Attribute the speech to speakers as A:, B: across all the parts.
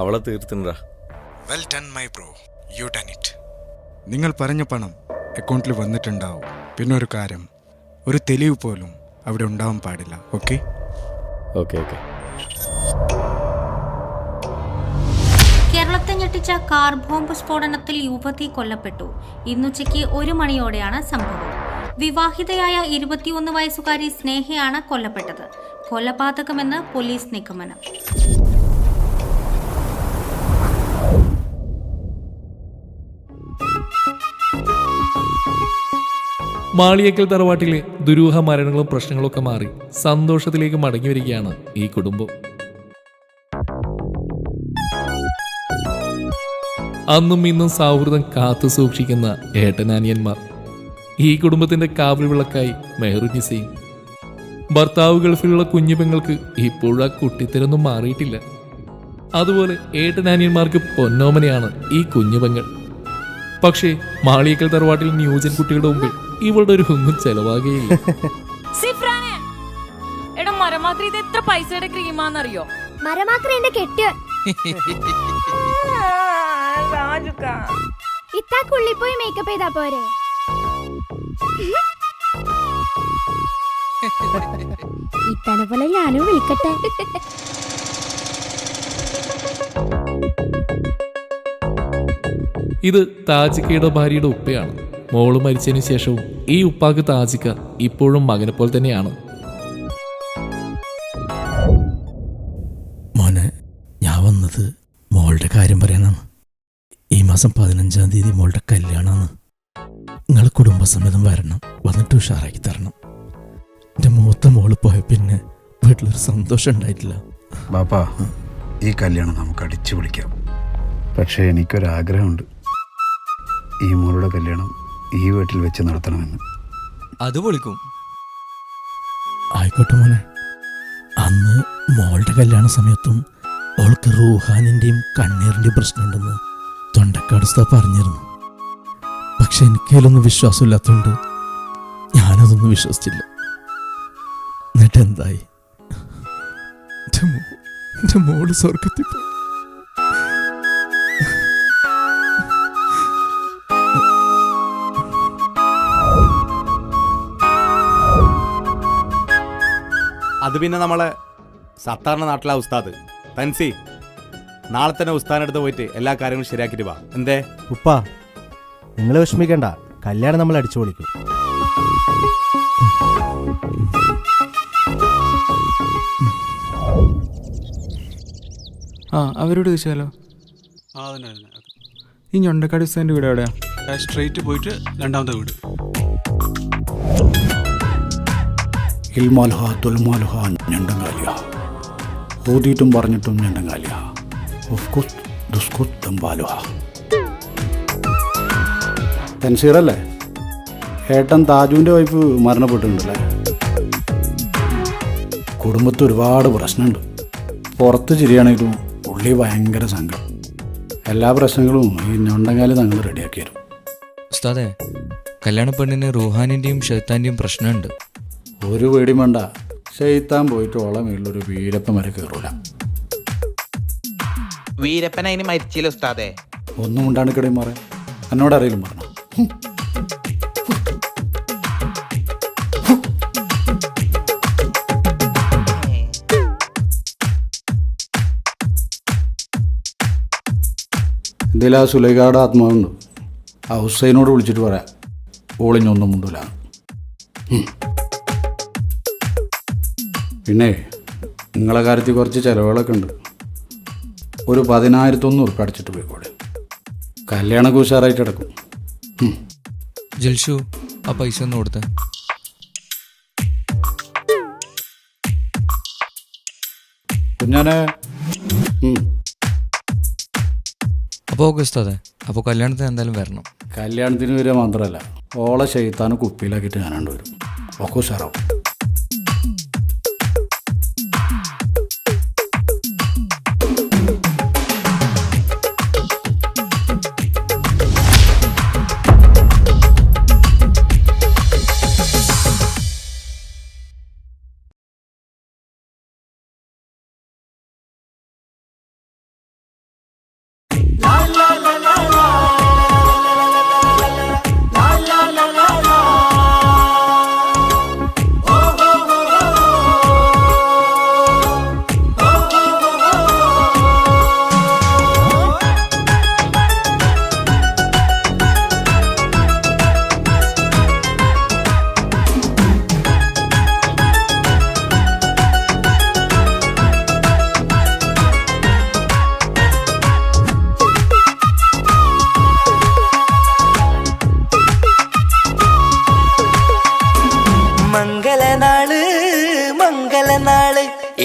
A: അവളെ തീർത്തിണ്ടാ.
B: Well done my bro, you done it. നിങ്ങൾ പറഞ്ഞ പണം അക്കൗണ്ടിൽ വന്നിട്ടുണ്ടാവും. പിന്നെ ഒരു കാര്യം, ഒരു തെളിവ് പോലും അവിടെ ഉണ്ടാവാൻ പാടില്ല. Okay
A: okay okay.
C: കേരളത്തെ ഞെട്ടിച്ച കാർ ബോംബ് സ്ഫോടനത്തിൽ യുവതി കൊല്ലപ്പെട്ടു. ഇന്നുച്ചയ്ക്ക് 1 മണിയോടെയാണ് സംഭവം. വിവാഹിതയായ 21 വയസ്സുകാരി സ്നേഹയാണ് കൊല്ലപ്പെട്ടത്. കൊലപാതകമെന്ന് പോലീസ് നിഗമനം.
D: മാളിയേക്കൽ തറവാട്ടിലെ ദുരൂഹ മരണങ്ങളും പ്രശ്നങ്ങളൊക്കെ മാറി സന്തോഷത്തിലേക്ക് മടങ്ങി വരികയാണ് ഈ കുടുംബം. അന്നും ഇന്നും സൗഹൃദം കാത്തു സൂക്ഷിക്കുന്ന ഏട്ടനാനിയന്മാർ. ഈ കുടുംബത്തിന്റെ കാവൽ വിളക്കായി മെഹറുനിസയും. ഭർത്താവ് ഗൾഫിലുള്ള കുഞ്ഞു പെങ്ങൾക്ക് ഇപ്പോഴും ആ കുട്ടിത്തരൊന്നും മാറിയിട്ടില്ല. അതുപോലെ ഏട്ടനാനിയന്മാർക്ക് പൊന്നോമനയാണ് ഈ കുഞ്ഞു പെങ്ങൾ. പക്ഷേ മാളിയേക്കൽ തറവാട്ടിൽ ന്യൂജൻ കുട്ടികളുടെ മുമ്പിൽ ഇവളുടെ ഒരു ഒന്നും ചെലവാകുകയില്ല.
E: എത്ര പൈസയുടെ ക്രീമാന്നറിയോ?
F: ഇത്താക്കുള്ളിൽ പോയി മേക്കപ്പ് ചെയ്താ പോരെ? ഇത്തനെ പോലെ ഞാനും വിളിക്കട്ടെ.
D: ഇത് താജിക്കയുടെ ഭാര്യയുടെ ഉപ്പയാണ്. മോള് മരിച്ചതിന് ശേഷവും ഈ ഉപ്പാക്ക് താജിക്ക ഇപ്പോഴും മകനെ പോലെ തന്നെയാണ്.
G: മോനെ, ഞാൻ വന്നത് മോളുടെ കാര്യം പറയാനാണ്. ഈ മാസം 15-ാം തീയതി മോളുടെ കല്യാണമാണ്. നിങ്ങൾ കുടുംബസമേതം വരണം, വന്നിട്ട് ഉഷാറാക്കി തരണം. എൻ്റെ മൂത്ത മോള് പോയ പിന്നെ വീട്ടിലൊരു സന്തോഷം ഉണ്ടായിട്ടില്ല.
H: ബാപ്പാ, ഈ കല്യാണം നമുക്ക് അടിച്ചു വിളിക്കാം. പക്ഷേ എനിക്കൊരാഗ്രഹമുണ്ട്, ഈ മോളുടെ കല്യാണം ഈ വീട്ടിൽ വെച്ച് നടത്തണമെന്ന്.
I: അത് പൊളിക്കും.
G: ആയിക്കോട്ടെ മോനെ. അന്ന് മോളുടെ കല്യാണ സമയത്തും അവൾക്ക് റൂഹാനിൻ്റെയും കണ്ണീറിൻ്റെയും പ്രശ്നമുണ്ടെന്ന് തൊണ്ടക്കാട് ഉസ്താദ് പറഞ്ഞിരുന്നു. പക്ഷെ എനിക്കതിലൊന്നും വിശ്വാസമില്ലാത്തതുകൊണ്ട് ഞാനതൊന്നും വിശ്വസിച്ചില്ല. എന്നിട്ട് എന്തായി? എൻ്റെ മോള് സ്വർഗത്തിൽ പോയി.
J: അത് പിന്നെ നമ്മളെ സത്താറിൻ്റെ നാട്ടിലെ ഉസ്താദ് തൻസി, നാളെ തന്നെ ഉസ്താദിനടുത്ത് പോയിട്ട് എല്ലാ കാര്യങ്ങളും ശരിയാക്കിയിട്ട് വാ. എന്തേ
K: ഉപ്പ, നിങ്ങൾ വിഷമിക്കണ്ട, കല്യാണം നമ്മൾ അടിച്ചു പൊളിക്കും.
B: അവരോട് ചോദിച്ചാലോ? ഈ ഞൊണ്ടക്കാട് ഉസ്താദിൻ്റെ വീട് എവിടെയാ? സ്ട്രെയിറ്റ് പോയിട്ട് രണ്ടാമത്തെ വീട്.
H: ഇൽമാൽഹ തുൽമാൽഹ ഞണ്ടങ്കാലിയ, ഓതിയിട്ടും പറഞ്ഞിട്ടും ഞണ്ടങ്കാലിയ, ഉഫ്കുത്ത് ദുസ്കുത്ത് ദംബാലുഹ. തൻസീറല്ലേ? ഏട്ടൻ താജുവിൻ്റെ വൈഫ് മരണപ്പെട്ടിട്ടുണ്ടല്ലേ? കുടുംബത്തിൽ ഒരുപാട് പ്രശ്നമുണ്ട്. പുറത്ത് ചിരിയാണെങ്കിലും ഉള്ളി ഭയങ്കര സങ്കടം. എല്ലാ പ്രശ്നങ്ങളും ഈ ഞൊണ്ടങ്കാലി തങ്ങൾ റെഡിയാക്കി തരും.
I: ഉസ്താദേ, കല്യാണ പെണ്ണിന് റൂഹാനിൻ്റെയും ഷെയ്ത്താൻ്റെയും പ്രശ്നമുണ്ട്.
H: ഒരു പേടിയും വേണ്ട, ഷെയ്ത്താൻ പോയിട്ട് ഓളെ മേളിലൊരു വീരപ്പൻ വരെ കയറൂല.
L: വീരപ്പൻ അതിന് മരിച്ചില്ല ഉസ്താദേ.
H: ഒന്നും ഉണ്ടാണിക്കടയും മാറേ, എന്നോട് അറിയില്ല പറഞ്ഞു. ഇതിൽ ആ സുലൈഖയുടെ ആത്മാവുണ്ട്. ആ ഹുസൈനോട് വിളിച്ചിട്ട് പറയാം, ഓളിഞ്ഞൊന്നും മുണ്ടൂല. പിന്നെ നിങ്ങളെ കാര്യത്തിൽ കുറച്ച് ചിലവുകളൊക്കെ ഉണ്ട്. ഒരു 10,100 ഉറുപ്പിക അടിച്ചിട്ട് പോയിക്കോടെ. കല്യാണമൊക്കെ ഉഷാറായിട്ട് കിടക്കും.
I: ജൽഷു, ആ പൈസ ഒന്ന് കൊടുത്തേ.
H: കുഞ്ഞാനെ.
I: അപ്പോൾ ഓക്കെ ഉസ്താദേ, അപ്പോൾ കല്യാണത്തിന് എന്തായാലും വരണം.
H: കല്യാണത്തിന് വരിക മാത്രമല്ല, ഓളെ ഷെയ്ത്താന് കുപ്പിയിലാക്കിയിട്ട് ഞാനാണ്ട് വരും. ഒക്കെ ഉഷാറാവും.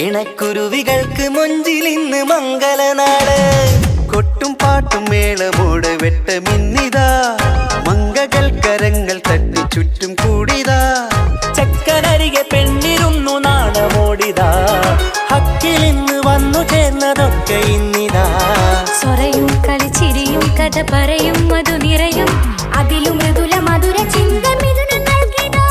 M: ഇണക്കുരുവികൾക്ക് മൊഞ്ചിൽ ഇന്ന് മംഗലനാള് കൊട്ടും പാട്ടും മേളമോട് വെട്ടമിന്നിതാ മംഗകൾ കരങ്ങൾ തട്ടി ചുറ്റും കൂടിതാ ചക്കനരികെ പെണ്ണിരുന്നു നാണമോടിതാ ഹക്കിൽ ഇന്ന് വന്നു ചേർന്നതൊക്കെ ഇന്നിതാ
F: സ്വരയും കളിച്ചിരിയും കഥ പറയും മധു നിറയും അതിലും മൃദുല മധുര ചിന്ത മിഥുനം നൽകിടാ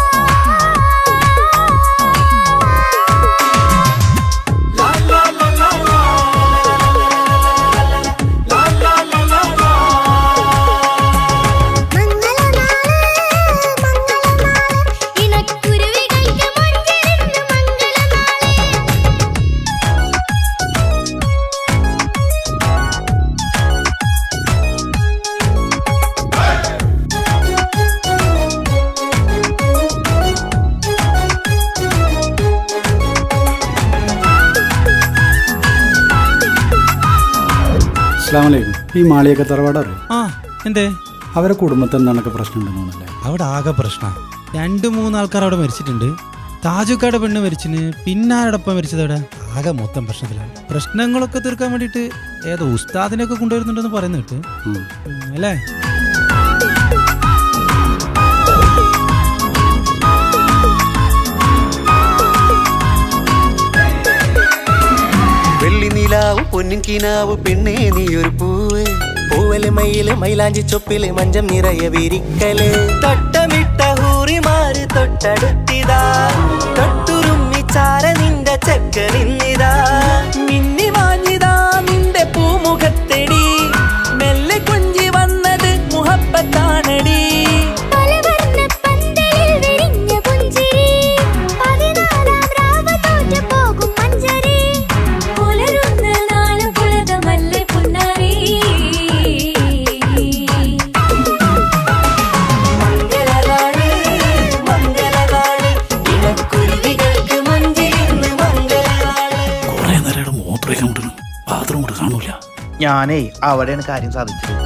H: അസ്സലാമലൈക്കും. ഈ മാളിയൊക്കെ തറവാടറിയോ?
K: ആ എന്തേ
H: അവരെ കുടുംബത്തിൽ എന്താണ് പ്രശ്നമുണ്ടെന്നല്ലേ?
K: അവിടെ ആകെ പ്രശ്ന 2-3 ആൾക്കാർ അവിടെ മരിച്ചിട്ടുണ്ട്. താജുക്കാട് പെണ്ണ് മരിച്ചിന്, പിന്നെ ആരോടൊപ്പം മരിച്ചത് അവിടെ ആകെ മൊത്തം പ്രശ്നത്തിലാണ്. പ്രശ്നങ്ങളൊക്കെ തീർക്കാൻ വേണ്ടിയിട്ട് ഏതോ ഉസ്താദിനെയൊക്കെ കൊണ്ടുവരുന്നുണ്ടെന്ന് പറയുന്ന കേട്ട് അല്ലേ?
M: വെള്ളി നിലാവ് പൊന്നിൻ കിനാവ് പെണ്ണേ നീയൊരു പൂവ് പൂവല് മയില് മൈലാഞ്ചി ചൊപ്പില് മഞ്ചം നിറയെ വിരിക്കല് തൊട്ടമിട്ട ഹൂറിമാര് തൊട്ടടുത്തിതാ തൊട്ടുരുമ്മിച്ചാര നിന്റെ ചക്കനിന്നിതാ മിന്നി മാഞ്ഞിതാ നിന്റെ പൂമുഖത്തെടി മെല്ലെ കൊഞ്ചി വന്നത് മുഹബത്താണടി
L: ഞാനേ അവിടെയാണ് കാര്യം സാധിച്ചത്.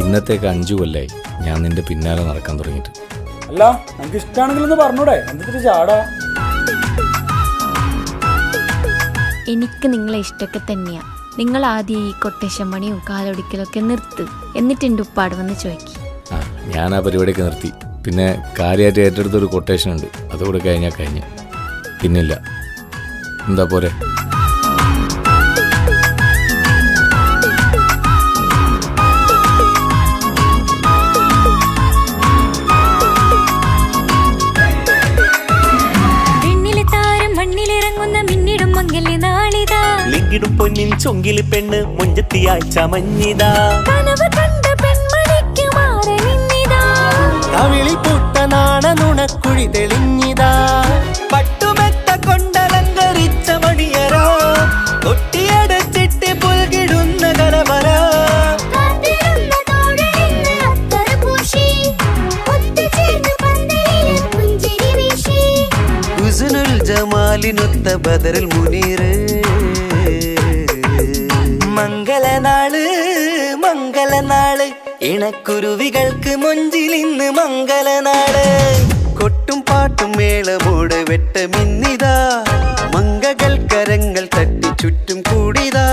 A: ഇന്നത്തേക്ക് 5 കൊല്ലായി ഞാൻ നിന്റെ പിന്നാലെ നടക്കാൻ തുടങ്ങിയിട്ട്.
K: അല്ല നമുക്ക് ഇഷ്ടമാണെങ്കിലൊന്ന് പറഞ്ഞൂടെ, എന്തിട്ട് ചാടാ?
F: എനിക്ക് നിങ്ങളെ ഇഷ്ടമൊക്കെ തന്നെയാ. നിങ്ങൾ ആദ്യം ഈ കൊട്ടേഷൻ പണിയും കാലൊടിക്കലൊക്കെ നിർത്ത്, എന്നിട്ട് എൻ്റെ ഉപ്പാട് വന്ന് ചോദിക്കും.
A: ഞാൻ ആ പരിപാടിയൊക്കെ നിർത്തി. പിന്നെ കാര്യമായിട്ട് ഏറ്റെടുത്തൊരു കൊട്ടേഷൻ ഉണ്ട്, അതുകൂടെ കഴിഞ്ഞാൽ കഴിഞ്ഞ് പിന്നില്ല. എന്താ പോരെ?
M: ിടും പൊന്നിൻ ചൊങ്കില് പെണ്ണ് മുഞ്ചത്തിയായി ചമഞ്ഞിതാ കവിളിൽ പൂട്ട നാണ നുണക്കുഴി തെളിഞ്ഞിതാ പട്ടുമെത്ത കൊണ്ടലങ്കരിച്ച മണിയറോ കൊട്ടിയടച്ചിട്ട് പുൽകിടുന്ന കലവറ ഹുസ്നുൽ ജമാലിനൊത്ത ബദറിൽ മുനീറ് മംഗലനാള് മംഗലനാള് ഇണക്കുരുവികൾക്ക് മൊഞ്ചിൽ ഇന്ന് മംഗലനാള് കൊട്ടും പാട്ടും മേളമോട് വെട്ടമിന്നിതാ മംഗകൾ കരങ്ങൾ തട്ടി ചുറ്റും കൂടിതാ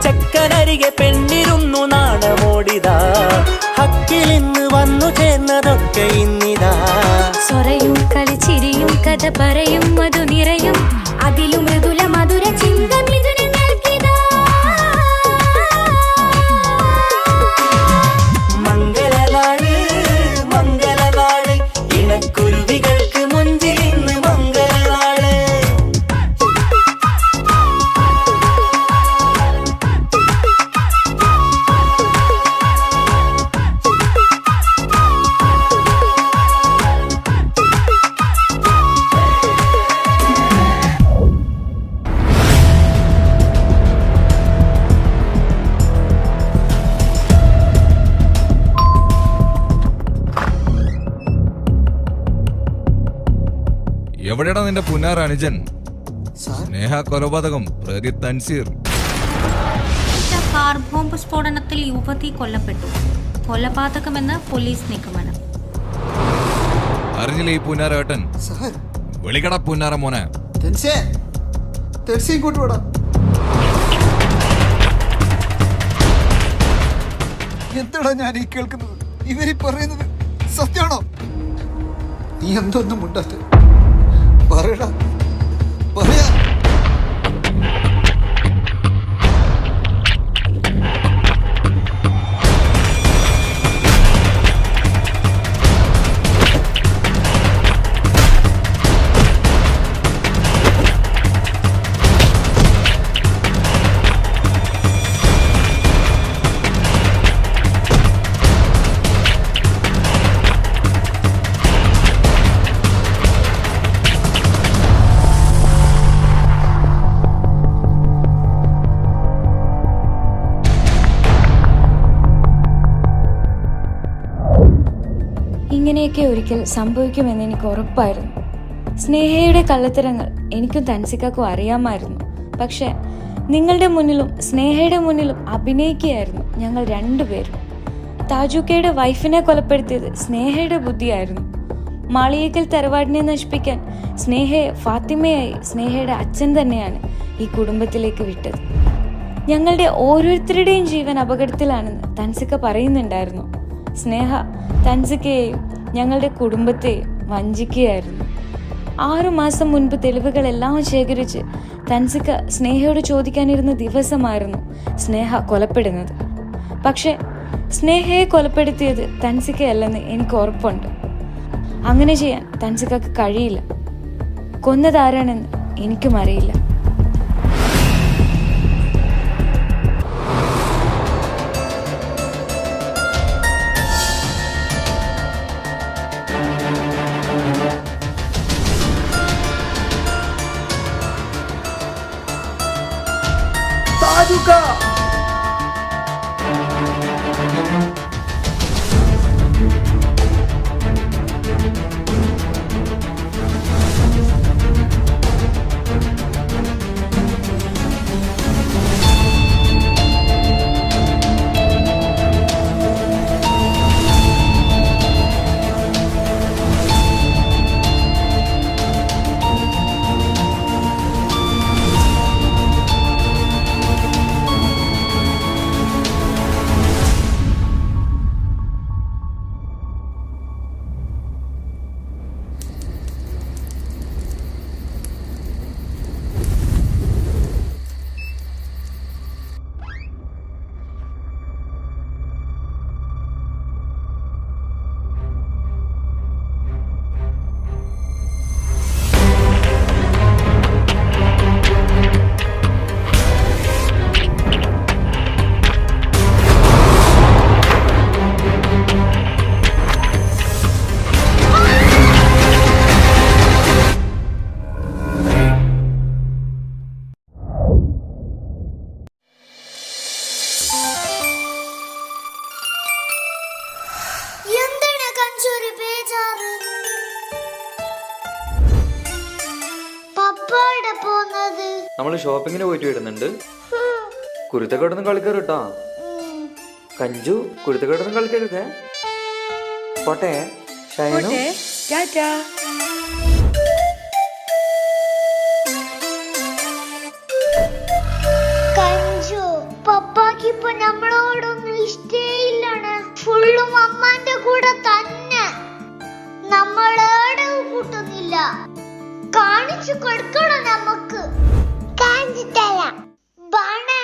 M: ചക്കനരികെ പെണ്ണിരുന്നു നാണമോടിതാ ഹക്കിൽ ഇന്ന് വന്നു ചേർന്നതൊക്കെ ഇന്നിതാ
F: സ്വരയും കളിച്ചിരിയും കഥ പറയും മധു നിറയും അതിലും മൃദുല മധുര ചിന്ത മിഥുനം നൽകിടാ
M: മംഗലനാള് മംഗലനാള് ഇണക്കുരുവികൾക്ക് മുഞ്ചിൽ ഇന്ന് മംഗലനാള്
N: എവിടെയാണ് നിന്റെ പുന്നാർ അനുജൻ? സ്നേഹ കൊലപാതകം പ്രതി തൻസീർ.
C: കാർ ബോംബ് സ്ഫോടനത്തിൽ യുവതി കൊല്ലപ്പെട്ടു. കൊലപാതകമെന്ന് പോലീസ് നിഗമനം.
N: അറിഞ്ഞില്ലേ ഈ പുന്നാരേട്ടൻ? വിളിക്കട പുന്നാര മോനെ.
O: എന്താടാ ഞാൻ ഈ കേൾക്കുന്നത്? ഇവരീ പറയുന്നത് സത്യമാണോ? നീ എന്തൊന്നും മുണ്ടാത്ത പറയടാ, പറയാ.
F: ഇങ്ങനെയൊക്കെ ഒരിക്കൽ സംഭവിക്കുമെന്ന് എനിക്ക് ഉറപ്പായിരുന്നു. സ്നേഹയുടെ കള്ളത്തരങ്ങൾ എനിക്കും തൻസിക്കാക്കും അറിയാമായിരുന്നു. പക്ഷെ നിങ്ങളുടെ മുന്നിലും സ്നേഹയുടെ മുന്നിലും അഭിനയിക്കുകയായിരുന്നു ഞങ്ങൾ രണ്ടുപേരും. താജുക്കയുടെ വൈഫിനെ കൊലപ്പെടുത്തിയത് സ്നേഹയുടെ ബുദ്ധിയായിരുന്നു. മാളിയേക്കൽ തറവാടിനെ നശിപ്പിക്കാൻ സ്നേഹയെ ഫാത്തിമയായി സ്നേഹയുടെ അച്ഛൻ തന്നെയാണ് ഈ കുടുംബത്തിലേക്ക് വിട്ടത്. ഞങ്ങളുടെ ഓരോരുത്തരുടെയും ജീവൻ അപകടത്തിലാണെന്ന് തൻസിക്ക പറയുന്നുണ്ടായിരുന്നു. സ്നേഹ തൻസിക്കയെയും ഞങ്ങളുടെ കുടുംബത്തെയും വഞ്ചിക്കുകയായിരുന്നു. 6 മാസം മുൻപ് തെളിവുകളെല്ലാം ശേഖരിച്ച് തൻസിക്ക സ്നേഹയോട് ചോദിക്കാനിരുന്ന ദിവസമായിരുന്നു സ്നേഹ കൊലപ്പെടുന്നത്. പക്ഷെ സ്നേഹയെ കൊലപ്പെടുത്തിയത് തൻസിക്കയല്ലെന്ന് എനിക്ക് ഉറപ്പുണ്ട്. അങ്ങനെ ചെയ്യാൻ തൻസിക്കക്ക് കഴിയില്ല. കൊന്നതാരാണെന്ന് എനിക്കും അറിയില്ല.
I: നമ്മള് ഷോപ്പിങ്ങിന് പോയിട്ട് വരുന്നുണ്ട്. കുരുത്തക്കേടൊന്നും കളിക്കരുട്ടോ. കഞ്ചു കുരുത്തക്കേടൊന്നും കളിക്കരുതേ. പോട്ടെ.
P: കഞ്ചു പപ്പാക്ക് ഇപ്പൊ നമ്മളോടൊന്നും ഇഷ്ടേയില്ലാണ്. ഫുള്ളും അമ്മാന്റെ കൂടെ തന്നെ. നമ്മളേടെ കൂട്ടുന്നില്ല. കാണിച്ചു കൊടുക്കണം നമുക്ക്. കാണിച്ചു തരാം. ബാണേ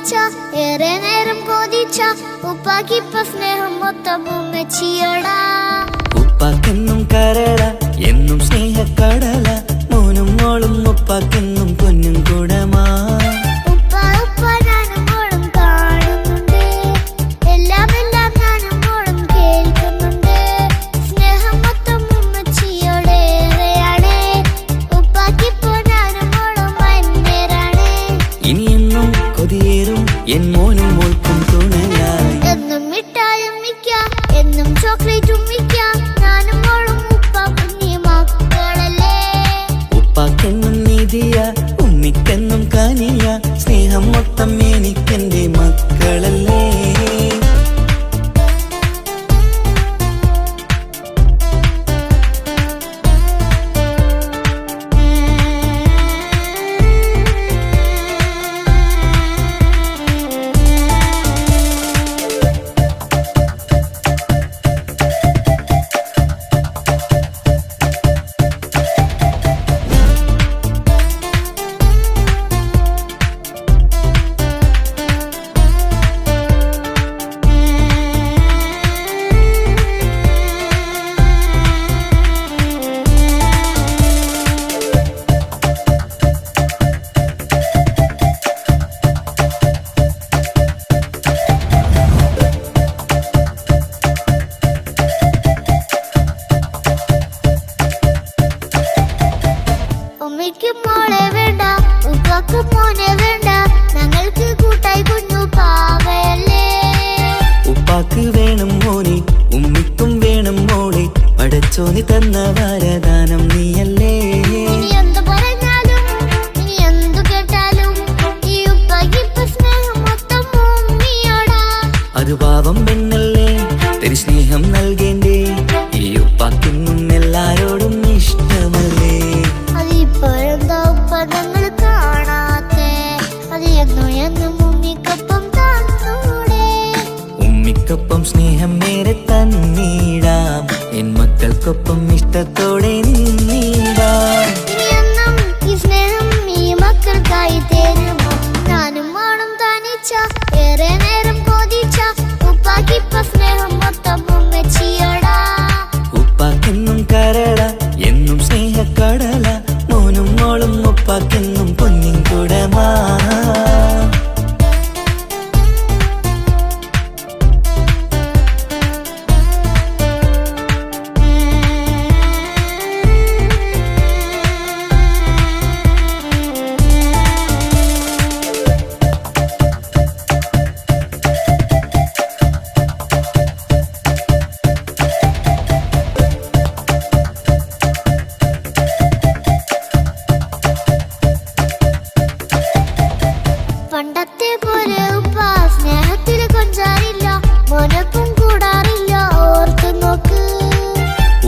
P: തനിച്ച ഏറെ നേരം കൊതിച്ച ഉപ്പാക്കിപ്പ സ്നേഹം മൊത്തം ഉമ്മച്ചിയോടാ.
M: ഉപ്പാക്കെന്നും കരള എന്നും സ്നേഹക്കടല മോനും മോളും ഉപ്പാക്കെന്നും പൊന്നും കൂടമാ.
P: ഉപ്പ ഉപ്പ ഞാനും മോളും കാണുന്നുണ്ട്, എല്ലാം എല്ലാം ഞാനും മോളും കേൾക്കുന്നുണ്ട്. സ്നേഹം മൊത്തം ഉമ്മച്ചിയോടേറെയാണ്, ഉപ്പാക്കിപ്പോ ഞാനും മോളും വന്നേരാണ്.
M: ഇനിയെന്നും കൊതിയേറും എൻ മോനും മോൾക്കും തുണയായി.
P: എന്നും മിഠായി ഉമ്മിക്കാം, എന്നും ചോക്ലേറ്റ് ഉമ്മിക്കാം, ഞാനും മോളും ഉപ്പ കുഞ്ഞി മക്കളല്ലേ.
M: ഉപ്പാക്കെന്നും നീതിയ ഉമ്മിക്കെന്നും കാനിയ സ്നേഹം മൊത്തം എനിക്കെന്റെ മക്കളല്ലേ.
P: ഉമ്മയ്ക്ക് മോളെ വേണ്ട, ഉപ്പാക്ക് മോനെ വേണ്ട, ഞങ്ങൾക്ക് കൂട്ടായി കുഞ്ഞു പാവയല്ലേ.
M: ഉപ്പാക്ക് വേണം മോനെ ഉമ്മിക്കും വേണം മോളെ, പടച്ചോനി തന്ന വരദാനം നീയല്ലേ.
P: ഇനി എന്ത് പറഞ്ഞാലും ഇനി എന്തു കേട്ടാലും ഈ ഉപ്പാക്കിപ്പ സ്നേഹം മൊത്തം ഉമ്മിയോടാ.
M: അത് പാവം പെണ്ണല്ലേ തിരി സ്നേഹം നൽകേണ്ടേ, ഈ ഉപ്പാക്കിന്നും എല്ലാരോടും ഇഷ്ടമല്ലേ.
P: അതിപ്പോഴെന്താ ഉപ്പ ഞങ്ങൾ കാണാത്തെ, അത് എന്നും എന്നും ഉമ്മിക്കൊപ്പം തന്നൂടെ.
M: ഉമ്മിക്കൊപ്പം സ്നേഹം നേരെ തന്നീടാം, എൻ മക്കൾക്കൊപ്പം ഇഷ്ടത്തോടെ നിന്നീടാം.
P: ഇനിയെന്നും ഈ സ്നേഹം ഈ മക്കൾക്കായി തരുമോ, ഞാനും മോളും തനിച്ച ഏറെ നേരം കൊതിച്ച ഉപ്പാക്കിപ്പ സ്നേഹം മൊത്തം ഉമ്മച്ചിയോടാ.
M: ഉപ്പാക്കെന്നും കരള എന്നും സ്നേഹക്കടല മോനും മോളും ഉപ്പാക്കെന്നും പൊന്നിൻ കൂടമാ.
P: പണ്ടത്തെ പോലെ ഉപ്പ സ്നേഹത്തിൽ കൊഞ്ചാറില്ല, മോനൊപ്പം കൂടാറില്ല, ഓർത്തു നോക്ക്.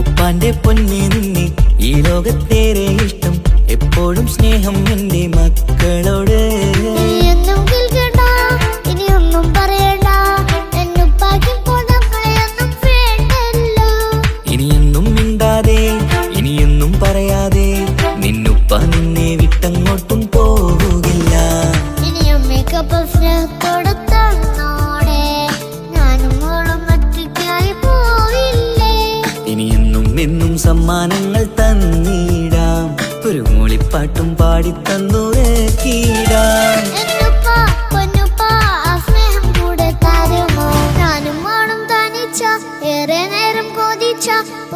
M: ഉപ്പാന്റെ പൊന്നെ നിന്നെ ഈ ലോകത്തേറെ ഇഷ്ടം, എപ്പോഴും സ്നേഹം എന്റെ മക്കളോട്.
P: ഇനിയൊന്നും കേൾക്കണ്ട, ഇനിയൊന്നും പറയണ്ട, എന്നുപ്പാക്കിപ്പോ നമ്മളെയൊന്നും വേണ്ടല്ലോ.
M: ഇനിയൊന്നും മിണ്ടാതെ ഇനിയൊന്നും പറയാതെ നിന്നുപ്പ നിന്നെ വിട്ടങ്ങോട്ടും പോവുകില്ല.
P: ഇനിയമ്മയ്ക്കൊപ്പം സ്നേഹത്തോടെ തന്നോടെ, ഞാനും മോളും ഒറ്റയ്ക്കായി പോവില്ലേ.
M: ഇനിയെന്നും എന്നും സമ്മാനങ്ങൾ തന്നീടാം, ഒരു മൂളിപ്പാട്ടും പാടിത്തന്നുറക്കിടാം.
P: എന്നുപ്പ പൊന്നുപ്പ ആ സ്നേഹം കൂടെ തരുമോ, ഞാനും മോളും തനിച്ച ഏറെ നേരം കൊതിച്ച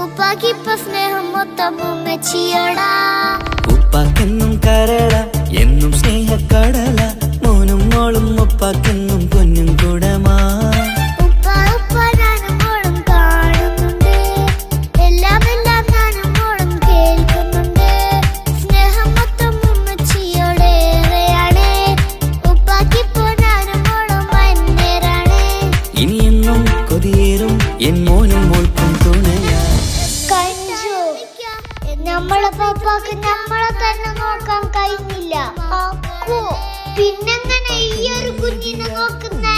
P: ഉപ്പാക്കിപ്പ സ്നേഹം മൊത്തം ഉമ്മച്ചിയോടാ.
M: ഉപ്പാക്കെന്നും കരള എന്നും സ്നേഹക്കടല മോനും മോളും ഉപ്പാക്കെന്നും പൊന്നും കൂടമാ.
P: ഉപ്പ ഉപ്പ ഞാനും മോളും കാണുന്നുണ്ട്, എല്ലാം എല്ലാം ഞാനും മോളും കേൾക്കുന്നുണ്ട്. സ്നേഹം മൊത്തം ഉമ്മച്ചിയോടേറെയാണ്, ഉപ്പാക്കിപ്പോ ഞാനും മോളും വന്നേരാണ്.
M: ഇനിയെന്നും കൊതിയേറും എൻ മോനും മോൾക്കും തുണയാ.
P: കഞ്ചു, നമ്മളെ പപ്പാക്ക് നമ്മളെ തന്നെ നോക്കാൻ കഴിഞ്ഞില്ല. അക്കു, പിന്നെങ്ങനെ ഈ ഒരു കുഞ്ഞിനെ നോക്കുന്നേ?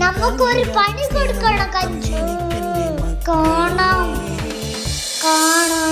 P: നമുക്കൊരു പണി കൊടുക്കണം കഞ്ചു. കാണാം കാണാം.